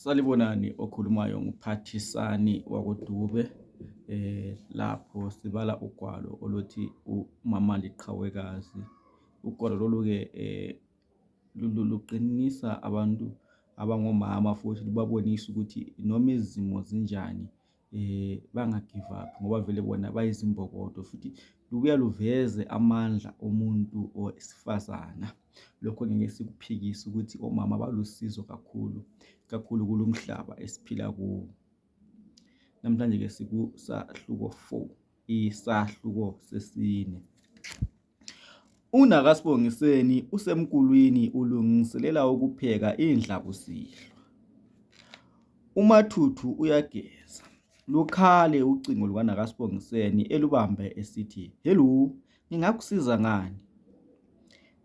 Salibonani, okhulumayo nguPhathisani wakoDube. Lapho sibala ugwalo oluthi uMama Liqhawekazi. Ugwalo lolu-ke luqinisa abantu abangomama futhi lubabonisa ukuthi noma izimo zinjani bangagive up ngoba vele bona bayizimbokodo, futhi lubuya luveze amandla omuntu owesifazana. Lokho ngeke sikuphikise ukuthi omama balusizo kakhulu kulo mhlaba esiphila kuwo. Namhlanje-ke sikusahluko 4, isahluko sesine. UNakasibongiseni usemkulwini ulungiselela ukupheka indlabusihlwa. uMathuthu uyageza. Lukhale ucingo lukaNakasibongiseni elubambe esithi, "Hello, ngingakusiza ngani?"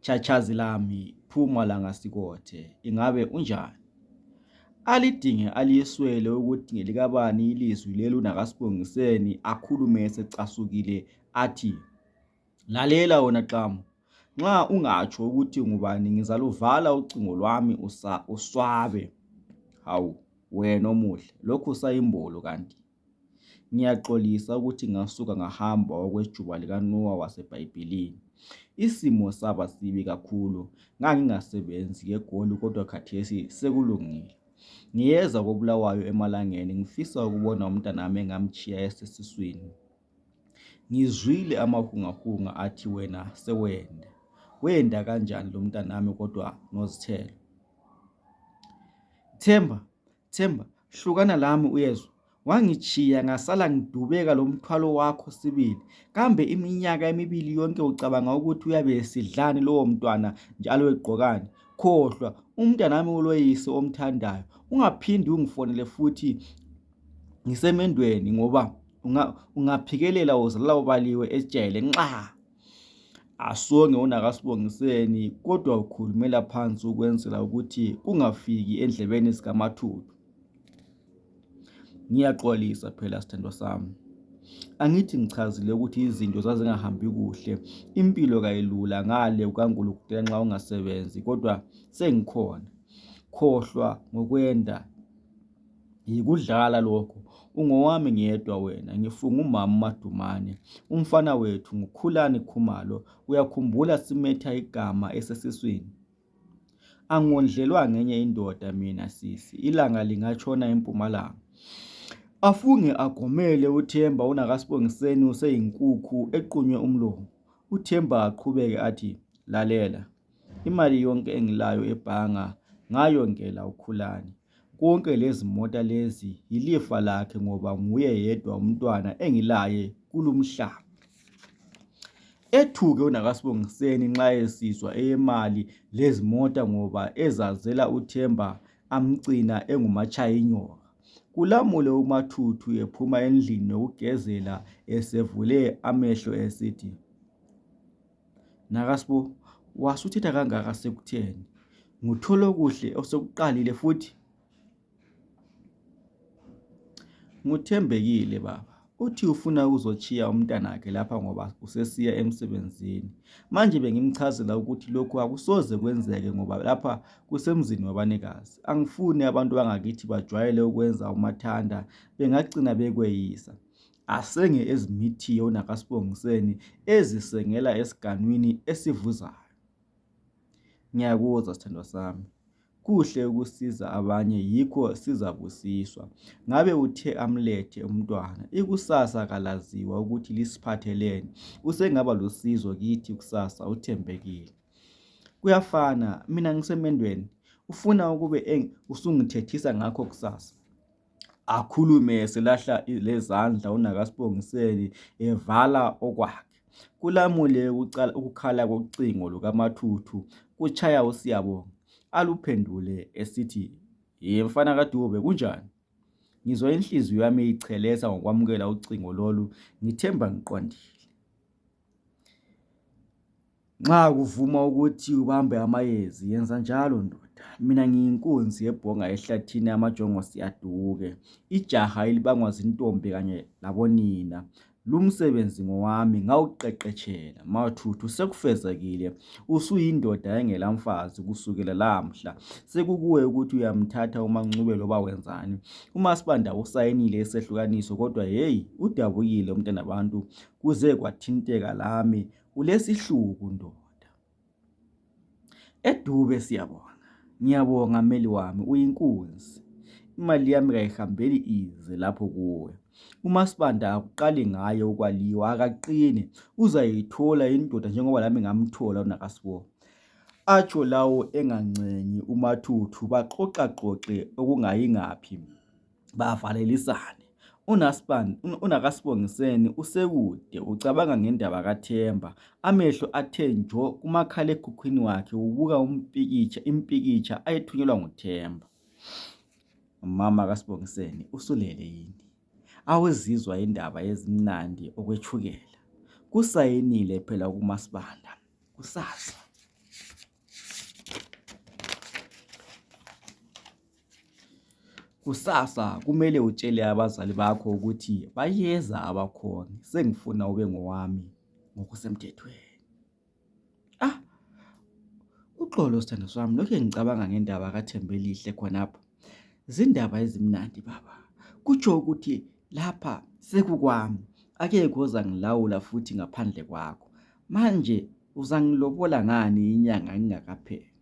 "Chachazi lami, phuma la ngasikothe, ingabe unjani?" Alidinge aliyiswele ukuthi ngelikabani ilizwi leli uNakasibongiseni akhulume esecasukile athi, "Lalela wena Xamu, nxa ungatsho ukuthi ngubani ngizaluvala ucingo lwami uswabe. Hawu wena omuhle, lokhu usayimbolo kanti. Ngiyaxolisa ukuthi ngasuka ngahamba okwejuba likaNowa waseBhayibhelini. Isimo saba sibi kakhulu, ngangingasebenzi eGoli kodwa khathesi sekulungile. Ngiyeza koBulawayo emalangeni ngifisa ukubona umntanami engamchiya esesiswini. Ngizwile amahungahunga athi wena sewenda. Wenda kanjani lo mntanami kodwa nozithelo? Themba, hlukana lami uyezwa. Wangichiya ngasala ngidubeka lo mthwalo wakho sibili. Kambe iminyaka 2 yonke ucabanga ukuthi uyabe esidlani lowo mntwana njalo egqokani? Khohlwa, umntanami uloyise omthandayo. Ungaphindi ungifonele futhi ngisemendweni ngoba ungaphikelela uzalala ubaliwe esijayele nxa." Asonge uNakasibongiseni kodwa ukhulumela phansi ukwenzela ukuthi kungafiki endlebeni zikaMathuthu. "Ngiyaxolisa phela sithandwa sami. Angithi ngichazile ukuthi izinto zazingahambi kuhle. Impilo kayilula ngale kukaNkulunkulu nxa ungasebenzi, kodwa sengikhona. Khohlwa ngokwenda. Yikudlala lokho. Ungowami ngedwa wena. Ngifunga umama uMadumane. Umfana wethu nguKhulani Khumalo. Uyakhumbula simetha igama esesiswini? Angondlelwa ngenye indoda mina sisi. Ilanga lingatshona empumalanga." Afunge agomele uThemba uNakasibongiseni useyinkukhu equnywe umlomo. uThemba aqhubeke athi, "Lalela. Imali yonke engilayo ebhanga ngayongela uKhulani. Konke lezi mota lezi yilifa lakhe ngoba nguye yedwa umntwana engilaye kulumhlaba." Ethuke uNakasibongiseni nxa esizwa eyemali lezi mota ngoba ezazela uThemba amgcina engumachayinyoka. Kulamule uMathuthu ephuma endlini yokugezela esevule amehlo esithi, "Nakasibo, wasuthetha kangaka sekutheni? Ngutholo kuhle osekuqalile futhi." "Nguthembekile baba. Uthi ufuna ukuzochiya umntanakhe lapha ngoba usesiya emsebenzini. Manje bengimchazela ukuthi lokhu akusoze kwenzeke ngoba lapha kusemzini wabanikazi. Angifuni abantu bangakithi bajwayele ukwenza umathanda, bengagcina bekweyisa." Asenge ezimithiye uNakasibongiseni ezisengela esiganwini esivuzayo. "Ngiyakuzwa sithandwa sami. Kuhle ukusiza abanye yikho sizabusiswa. Ngabe uthe amlethe umntwana, ikusasa kalaziwa ukuthi lisiphatheleni. Usengaba lusizo kithi kusasa uthembekile." "Kuyafana, mina ngisemendweni. Ufuna ukube usungithethisa ngakho kusasa." Akhulume eselahla lezandla uNakasibongiseni evala okwakhe. Kulamule ukukhala kocingo lukaMathuthu kutshaya uSiyabonga. Aluphendule esithi, "Mfana kaDube, kunjani? Ngizwa inhliziyo yami ichelesa ngokwamukela ucingo lolu. Ngithemba ngiqondile. Nxa kuvuma ukuthi ubambe amayezi, yenza njalo ndoda. Mina ngiyinkunzi ebhonga ehlathini yamajongo siyaduke. Ijaha elibangwa zintombi kanye labonina. Lumsebenzi ngowami ngawuqeqetshela Mathuthu sekufezekile usuyindoda engelamfazi kusukela lamhla sekukuwe ukuthi uyamthatha uMancube loba wenzani. uMaSibanda usayinile isehlukaniso kodwa hey udabukile umntana abantu kuze kwathinteka lami ulesihluku ndoda. Edube siyabonga. Ngiyabonga meli wami uyinkunzi. Imali yami kayihambeli ize lapho kuwe. uMaSibanda akuqali ngaye ukwaliwa akaqine uzayithola indoda njengoba lami ngamthola uNakasibo. Atsho lawo engancenyi uMathuthu baxoxe okungayingaphi bavalelisane. uNakasibongiseni usekude ucabanga ngendaba kaThemba amehlo athe njo kumakhalekhukhwini wakhe ubuka impikitsha ayethunyelwa nguThemba. Mama kaSibongiseni usulele yini? Awuzizwa indaba ezimnandi okwethukela. Kusayinile phela kuMaSibanda kusasa. Kusasa kumele utshele abazali bakho ukuthi bayeza abakhona sengifuna ube ngowami ngokusemthethweni. Uxolo sithando sami lokho ngicabanga ngendaba kaThembelihle khonapha. Zindaba ezimnandi baba. Kutsho ukuthi lapha sekukwami akekho ozangilawula futhi ngaphandle kwakho. Manje uzangilobola ngani inyanga ingakapheli?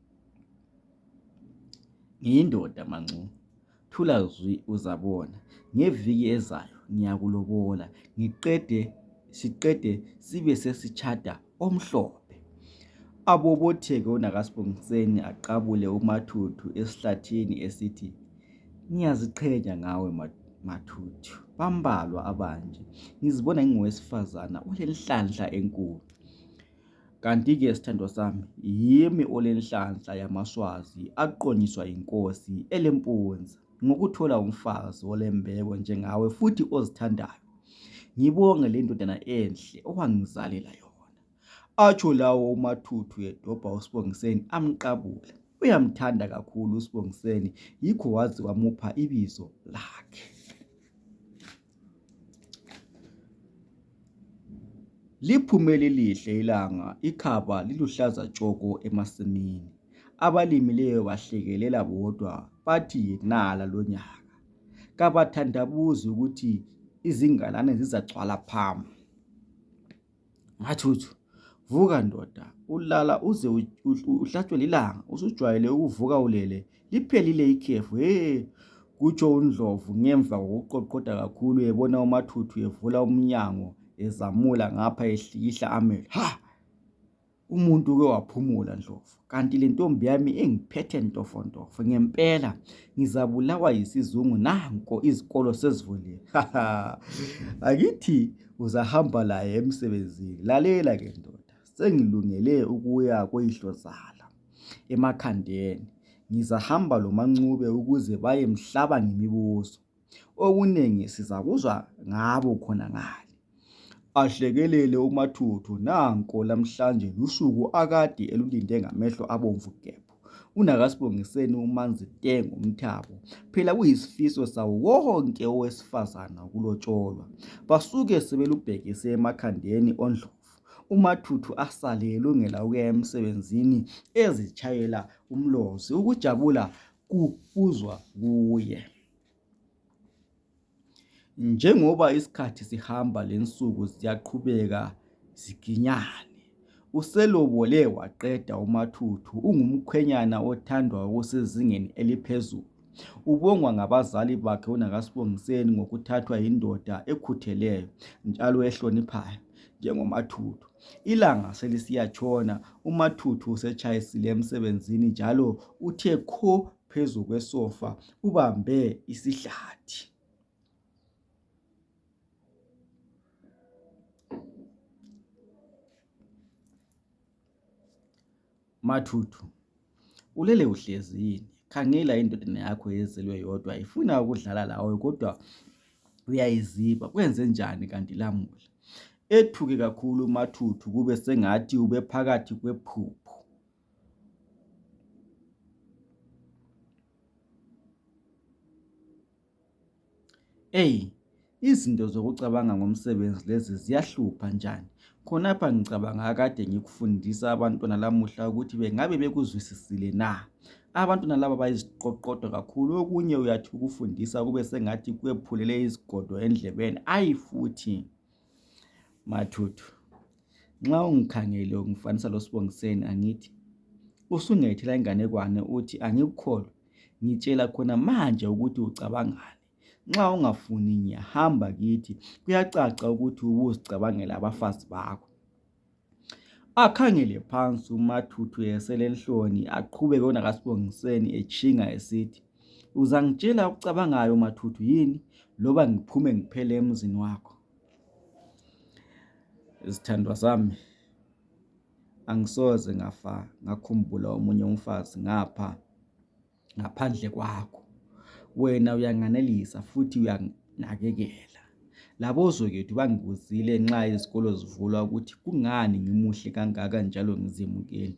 Ngiyindoda mancu. Thula zwi uzabona. Ngeviki ezayo ngiyakulobola siqede sibe sesichata omhlophe. Abobotheke uNakasibongiseni aqabule uMathuthu esihlathini esithi ngiyaziqhenya ngawe Mathuthu. Bambalwa abanje. Ngizibona ngingowesifazana olenhlanhla enkulu. Kanti-ke sithando sami yimi olenhlanhla yamaswazi aqonyiswa inkosi elempunza ngokuthola umfazi olembeko njengawe futhi ozithandayo. Ngibonge le ndodana enhle owangizalela yona. Atsho lawo uMathuthu edobha uSibongiseni amqabula. Uyamthanda kakhulu uSibongiseni yikho wazi wamupha ibizo lakhe. Liphumele lihle ilanga ikhaba liluhlaza tshoko emasimini. Abalimileyo bahlekelela bodwa bathi nala lonyaka. Kabathandabuzi ukuthi izingalane zizagcwala phamu. Mathuthu vuka ndoda ulala uze uhlatshwe lilanga usujwayele ukuvuka ulele liphelile ikhefu kutsho uNdlovu ngemva kokuqoqoda kakhulu ebona uMathuthu evula umnyango ezamula ngapha ehlikihla amehlo. Umuntu ke waphumula Ndlovu. Kanti le ntombi yami engiphethe ntofontofo ngempela ngizabulawa yisizungu nanko izikolo sezivuliwe. Akithi uzahamba laye emsebenzini. Lalela ke ndoda. Sengilungele ukuya koyihlozala emakhandeni. Ngizahamba lo Mancube ukuze bayemhlaba ngemibuzo. Okunengi sizakuzwa ngabo khona ngale. Ahlekelele uMathuthu nanko lamhlanje lusuku akade elulinde ngamehlo abomvu gebhu. uNakasibongiseni umanzi tengo umthabo. Phela kuyisifiso sawo wonke owesifazana ukulotsholwa. Basuke sebelubhekise emakhandeni oNdlovu. uMathuthu asale elungela ukuya emsebenzini ezitshayela umlozi ukujabula kubuzwa kuye. Njengoba isikhathi sihamba lensuku ziyaqhubeka ziginyane. Uselobole waqeda uMathuthu ungumkhwenyana othandwa okusezingeni eliphezulu. Ubongwa ngabazali bakhe uNakasibongiseni ngokuthathwa indoda ekhutheleyo njalo ehloniphayo njengoMathuthu. Ilanga selisiyatshona uMathuthu usechayisile emsebenzini njalo uthe kho phezu kwesofa ubambe isihlathi. Mathuthu, ulele uhlezi yini? Khangela indodana yakho ezelwe yodwa ifuna ukudlala lawe kodwa uyayiziba. Kwenze njani kanti lamuhla? Ethuke kakhulu uMathuthu kube sengathi ube phakathi kwephupho. Izinto zokucabanga ngomsebenzi lezi ziyahlupha njani. Khonapha ngicabanga kade ngikufundisa abantwana lamuhla ukuthi bengabe bekuzwisisile na. Abantwana laba bayiziqoqodo kakhulu, okunye uyathi ukufundisa kube sengathi kwephulele izigodo endlebeni. Futhi mathuthu, nxa ungikhangele ungifanisa loSibongiseni, angithi usungethela inganekwane uthi angikukholwa. Ngitshela khona manje ukuthi ucabangani. Nxa ungafuni ngiyahamba kithi, kuyacaca ukuthi ubuzicabangela abafazi bakho. Akhangele phansi uMathuthu eselenhloni, aqhubeke uNakaSibongiseni etshinga esithi, uzangitshela ukucabangayo Mathuthu yini, loba ngiphume ngiphele emzini wakho? Izithandwa zami, angisoze ngakhumbula omunye umfazi ngaphandle kwakho. Wena uyanganelisa futhi uyanakekela. Labozwekethu bangibuzile nxa izikolo zivulwa ukuthi kungani ngimuhle kangaka njalo ngizemukeni.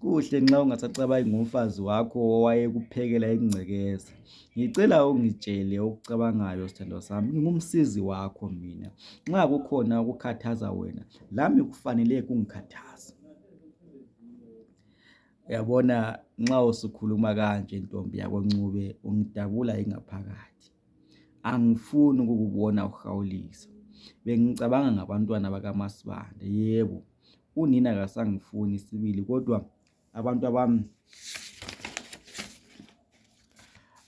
Kuhle nxa ungasacabangi ngomfazi wakho owayekuphekela ingcekeza. Ngicela ungitshele okucabangayo sithandwa sami, ngingumsizi wakho mina. Nxa kukhona ukukhathaza wena, lami kufanele kungikhathaza. Uyabona, nxa usukhuluma kanje ntombi yakoNcube ungidabula ingaphakathi. Angifuni ukukubona uhawulisa. Bengicabanga ngabantwana bakaMasibanda. Yebo, unina kasangifuni sibili, kodwa abantu abami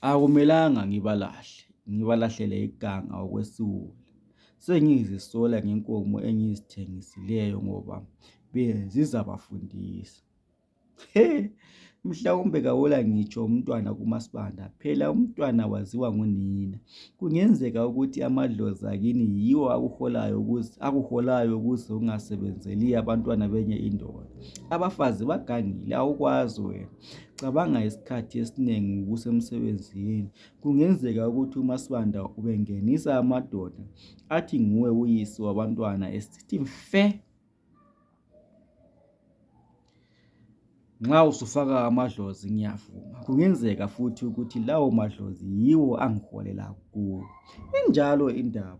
akumelanga ngibalahlele iganga okwesiwula. Sengizisola ngenkomo engizithengisileyo ngoba bezizabafundisa. Mhlawumbe kawula ngitsho umntwana kuMasibanda, phela umntwana waziwa ngunina. Kungenzeka ukuthi amadlozi akini yiwo akuholayo ukuze ungasebenzeli abantwana benye indoda. Abafazi bagangile, awukwazi wena. Cabanga isikhathi esinengi kusemsebenzini. Kungenzeka ukuthi uMasibanda ubengenisa amadoda athi nguwe uyise wabantwana esithi mfe. Nxa usufaka amadlozi ngiyavuma. Kungenzeka futhi ukuthi lawo madlozi yiwo angiholela kuwo. Injalo indaba.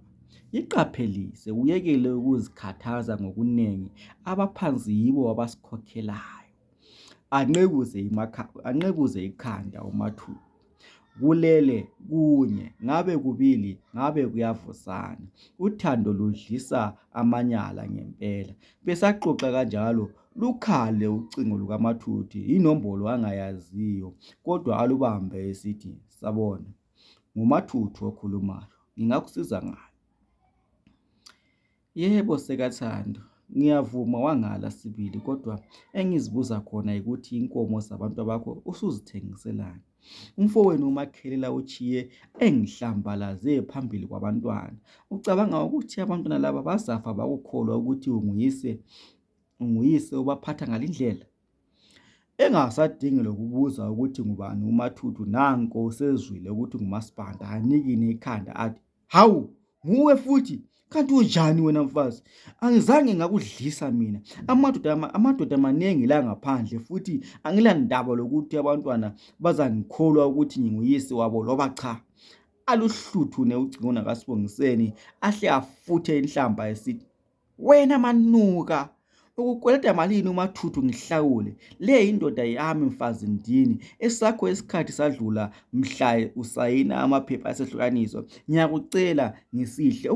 Iqaphelise, uyekele ukuzikhathaza ngokunengi. Abaphansi yibo abasikhokhelayo. Anqekuze ikhanda uMathupha. Kulele kunye, ngabe kubili, ngabe kuyavusana. Uthando ludlisa amanyala ngempela. Besaxoxa kanjalo, lukhale ucingo lukaMathuthu, inombolo angayaziyo, kodwa alubambe esithi, sabona, nguMathuthu okhulumayo, ngingakusiza ngani? Yebo sekaThando, ngiyavuma wangala sibili, kodwa engizibuza khona ukuthi inkomo zabantu bakho usuzithengiselani. Umfowenu uMakhelela uchiye engihlambalaze phambili kwabantwana. Ucabanga ukuthi abantwana laba bazafa bakukholwa ukuthi unguyise ubaphatha ngalindlela? Engasadingi lokubuza ukuthi ngubani uMathuthu, nanko usezwile ukuthi nguMasibanda, anikine ikhanda athi, hawu, nguwe futhi? Kanti unjani wena mfazi? Angizange ngakudlisa mina. Amadoda amaningi la ngaphandle, futhi angilandaba lokuthi abantwana bazangikholwa ukuthi nginguyise wabo loba cha. Aluhluthu ucingo uNakaSibongiseni ahle afuthe inhlamba esithi, wena manuka, ukukweleta malini uMathuthu ngihlawule? Le indoda yami mfazi ndini. Esakho isikhathi sadlula mhla usayina amaphepha asehlukaniswa. Ngiyakucela ngisihle,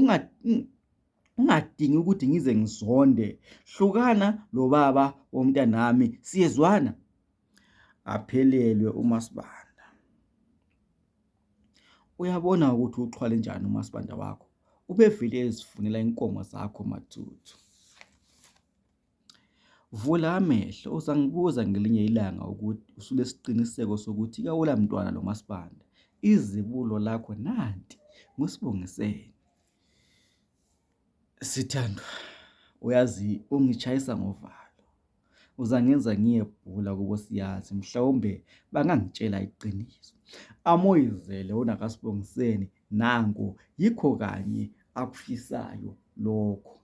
ungadingi ukuthi ngize ngizonde. Hlukana lobaba womntanami, siyezwana? Aphelelwe uMasibanda. Uyabona ukuthi uxhwale njani uMasibanda wakho. Ubevele ezifunela inkomo zakho Mathuthu. Vula amehlo, uzangibuza ngelinye ilanga ukuthi usulesiqiniseko sokuthi kawula mntwana lo Masibanda. Izibulo lakho nanti, nguSibongiseni. Sithandwa, uyazi ungitshayisa ngovalo. Uzangenza ngiyebhula kubo siyazi, mhlawumbe bangangitshela iqiniso. Amoyizele uNakaSibongiseni, nanko yikho kanye akufisayo lokho.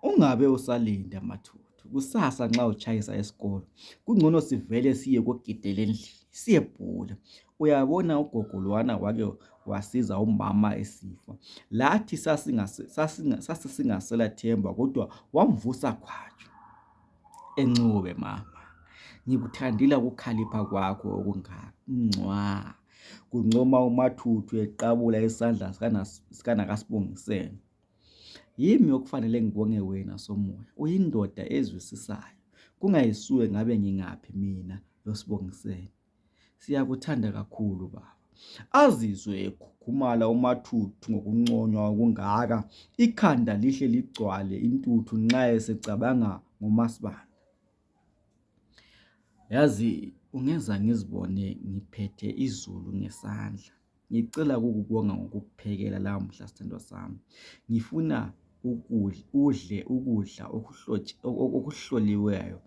Ungabe usalinda Mathuthu, kusasa nxa utshayisa esikolo kungcono sivele siye kogidela endlini siyebhula. Uyabona ugogo lwana wake wasiza umama esifa, lathi sasingasela themba kodwa wamvusa khwatshu. Encube mama, ngikuthandile ukukhalipha kwakho okungaka. Kuncoma uMathuthu eqabula isandla sikanakasibongiseni. Yimi okufanele ngibonge wena Somoya, uyindoda ezwisisayo. Kungayisuwe ngabe ngingaphi mina loSibongiseni. Siyakuthanda kakhulu baba. Azizwe ekhukhumala uMathuthu ngokunconywa okungaka, ikhanda lihle ligcwale intuthu nxa esecabanga ngoMaSibanda. Yazi ungenza ngizibone ngiphethe izulu ngesandla. Ngicela ukukubonga ngokukuphekela lamuhla sithandwa sami. Ngifuna udle ukudla okuhloliweyo.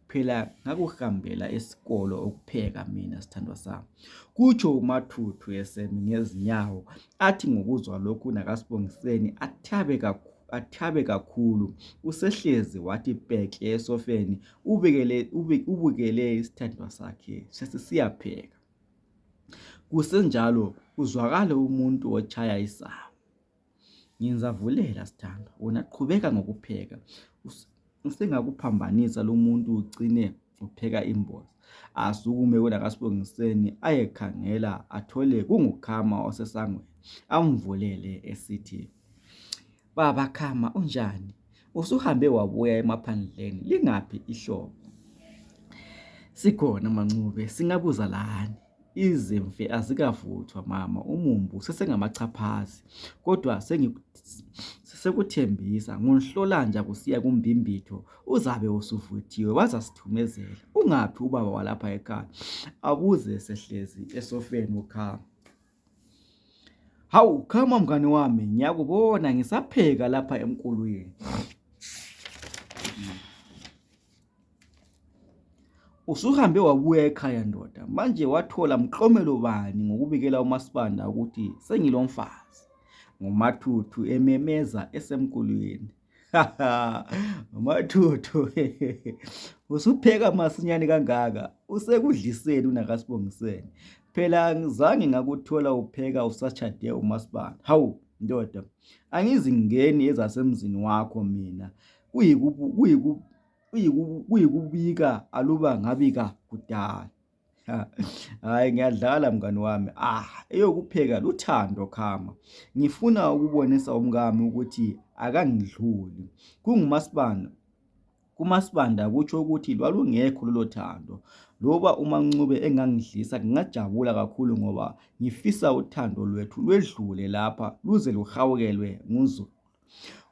Phela ngakuhambela esikolo ukupheka mina sithandwa sami. Kutsho uMathuthu esemi ngezinyawo, athi ngokuzwa lokhu nakasibongiseni athabe kakhulu. Usehlezi wathi peke esofeni ubukele isithandwa sakhe sesiyapheka. Kusenjalo uzwakala umuntu otshaya isango. Ngizavulela sithandwa, wena qhubeka ngokupheka. Usengakuphambanisa lo muntu ugcine upheka imboza. Asukume kunakasibongiseni ayekhangela athole kunguKhama osesangweni. Amvulele esithi, "Baba Khama, unjani? Usuhambe wabuya emaphandleni, lingaphi ihlobo?" "Sikhona Mancube, singabuza lani. Izimfe azikavuthwa mama, umumbu sesengamachaphazi. Kodwa sekuthembisa ngonhlolanja kusiya kumbimbitho uzabe usuvuthiwe wazasithumezela. Ungaphi ubaba walapha ekhaya?" Abuze sehlezi esofeni uKhama. "Hawu Khama mngani wami, ngiyakubona ngisapheka lapha emkulwini. Usuhambe wabuya ekhaya ndoda, manje wathola mklomelo bani ngokubikela uMaSibanda ukuthi sengilomfazi?" NguMathuthu ememeza esemkulwini. "Mathuthu, usupheka masinyane kangaka, usekudliseni unakasibongiseni. Phela angizange ngakuthola upheka usatshade uMaSibanda. Hawu ndoda, angizi ngeni ezasemzini wakho mina. Kuyikubika aluba ngabika kudala." "Hayi ngiyadlala mngani wami. Eyokupheka luthando Khama. Ngifuna ukubonisa umkami ukuthi akangidluli. KunguMaSibanda. KuMaSibanda kutsho ukuthi lwalungekho lolo thando. Loba uMancube engangidlisa ngingajabula kakhulu ngoba ngifisa uthando lwethu lwedlule lapha luze luhawukelwe nguZulu."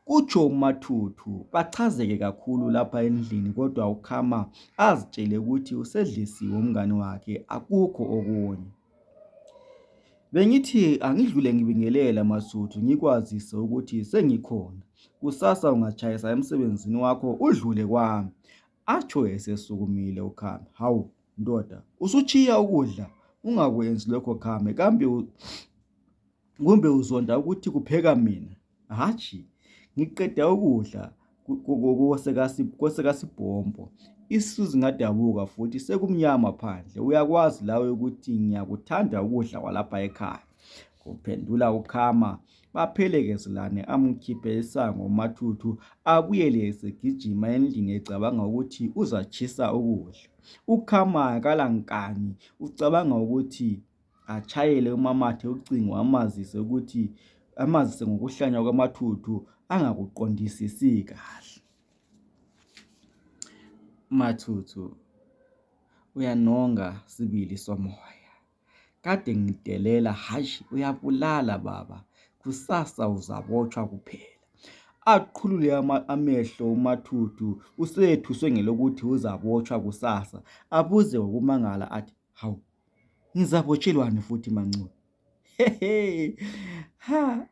Kutsho uMathuthu bachazeke kakhulu lapha endlini, kodwa uKhama azitshele ukuthi usedlisiwe umngane wakhe, akukho okunye. "Bengithi angidlule ngibingelela Masuthu ngikwazise ukuthi sengikhona. Kusasa ungatshayisa emsebenzini wakho udlule kwami." Atsho esesukumile uKhama. "Hawu ndoda, usuchiya ukudla? Ungakwenzi lokho Khama. Kumbe uzonda ukuthi kupheka mina? Hatshi, ngiqeda ukudla kosekasibhombo. Isisuzi ngadabuka futhi sekumnyama phandle. Uyakwazi lawe ukuthi ngiyakuthanda ukudla kwalapha ekhaya." Kuphendula uKhama. Baphelekezelane amkhiphe isango uMathuthu abuyele esegijima endlini ecabanga ukuthi uzatshisa ukudla. uKhama akalankani, ucabanga ukuthi atshayele umamathe ucingo amazise ngokuhlanya kwaMathuthu angakuqondisisi kahle. "Mathuthu, uyanonga sibili Somoya. Kade ngidelela, hashi uyabulala baba. Kusasa uzabotshwa kuphela." Aqhulule amehlo uMathuthu usethuswe ngelokuthi uzabotshwa kusasa. Abuze ngokumangala athi, "Hawu, ngizabotshelwani futhi Mancube?"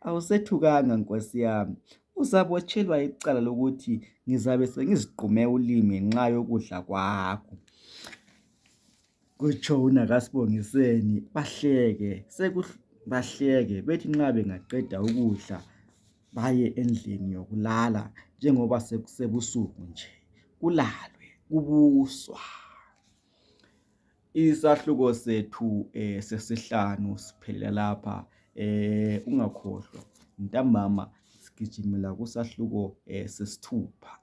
"Awusethukanga Nkosi yami. Uzabotshelwa icala lokuthi ngizabe sengiziqume ulimi ngenxa yokudla kwakho." Kutsho uNakasibongiseni bahleke bethi nxa bengaqeda ukudla baye endlini yokulala njengoba sekusebusuku nje, kulalwe kubuswa. Isahluko sethu sesihlanu siphelela lapha. Ungakhohlwa ntambama sigijimela kusahluko sesithupha.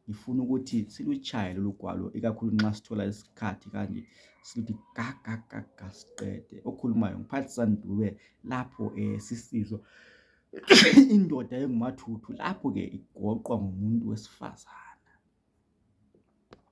Ngifuna ukuthi siluchaye lolu gwalo, ikakhulu nxa sithola isikhathi kanje sithi gaga siqede. Okhulumayo nguPhathisani Dube lapho sisizwa indoda engumathuthu lapho ke igoqwa ngumuntu wesifazane.